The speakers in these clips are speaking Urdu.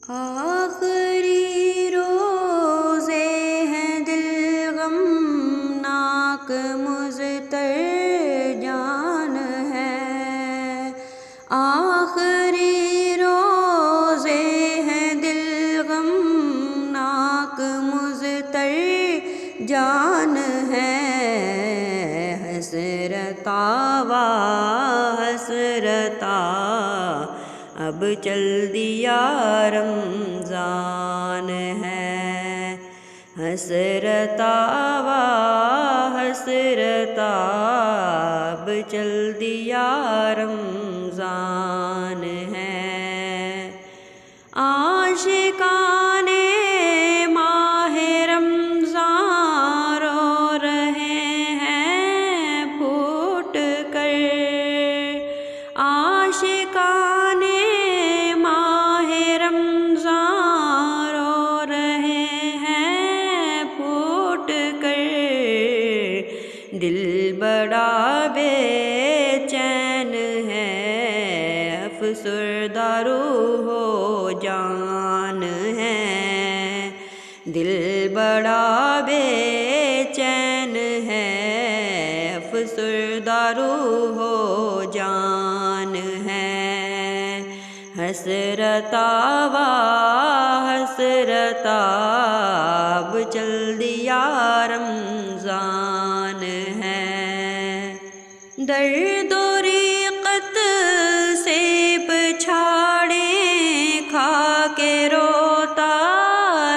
آخری روزے ہیں دل غمناک مضطر جان ہے، آخری روزے ہیں دل غمناک مضطر جان ہے، حسرتا وا حسرتا اب چل دیا رمضان ہے، حسرتا وا حسرتا اب چل دیا رمضان ہے، عاشقان ماہ رمضان رو رہے ہیں پھوٹ کر، عاشقان ماہ رمضان رو رہے ہیں پھوٹ کر، دل بڑا بے چین ہے افسردہ روح و جان ہے، دل بڑا بے چین ہے افسردہ روح و جان ہے، حسرتا وا حسرتا اب چل دیا رمضان ہے، درد و ریقت سے پچھاڑے کھا کے روتا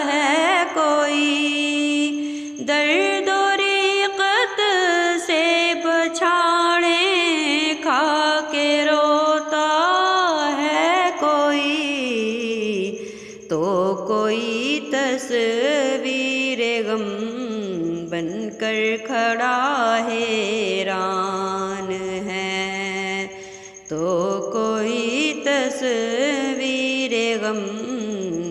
ہے کوئی، درد و ریقت سے پچھاڑے کھا کے روتا ہے کوئی، تو کوئی تصویر غم بن کر کھڑا حیران ہے، تو کوئی تصویر غم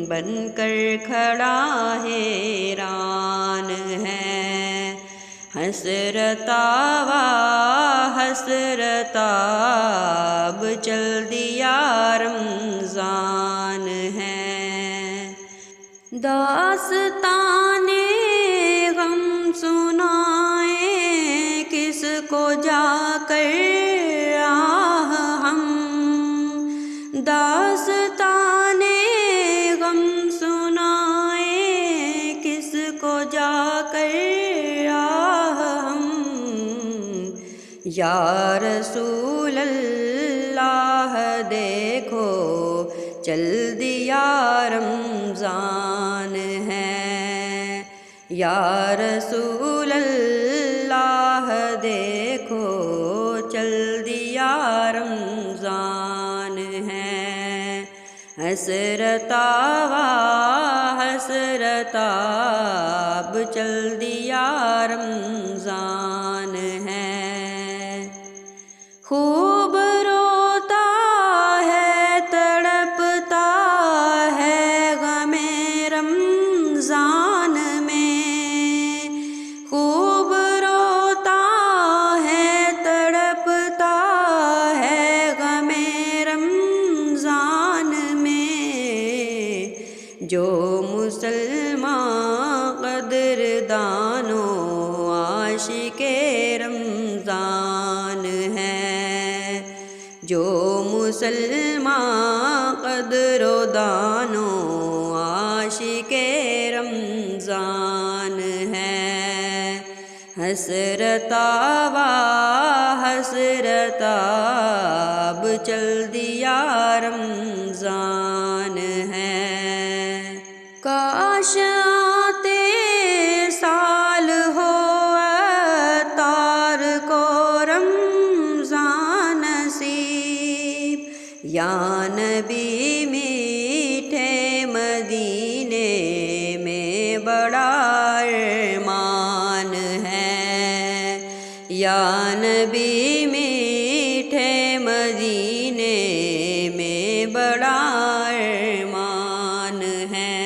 بن کر کھڑا حیران ہے، حسرتا وا حسرتا اب چل دیا رمضان ہے، داستان غم سنائیں کس کو جا کر آہ ہم، داستان غم سنائیں کس کو جا کر آہ ہم، یا رسول اللہ دیکھو چل دیا رمضان ہے، یا رسول اللہ دیکھو چل دیا رمضان ہے، حسرتا وا حسرتا اب چل دیا رمضان ہے، خوب روتا ہے تڑپتا ہے غم رمضان میں، خوب روتا ہے تڑپتا ہے غم رمضان میں، جو مسلمان قدردان و عاشق رمضان ہے، جو مسلمان قدر و دان و عاشق رمضان ہے، حسرتا وا حسرتا اب چل دیا رمضان ہے، کاش آتے سال ہو اتار کو رمضان نصیب، یا نبی میٹھے مدینے میں بڑا ارمان ہے، یا نبی میٹھے مدینے میں بڑا ارمان ہے،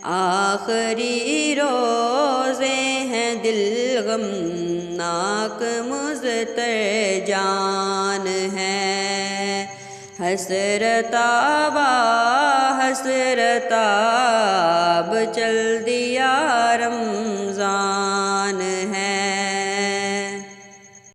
آخری روزے ہیں دل غمناک مضطر جان ہے، حسرتا وا سرتاب چل دیا رم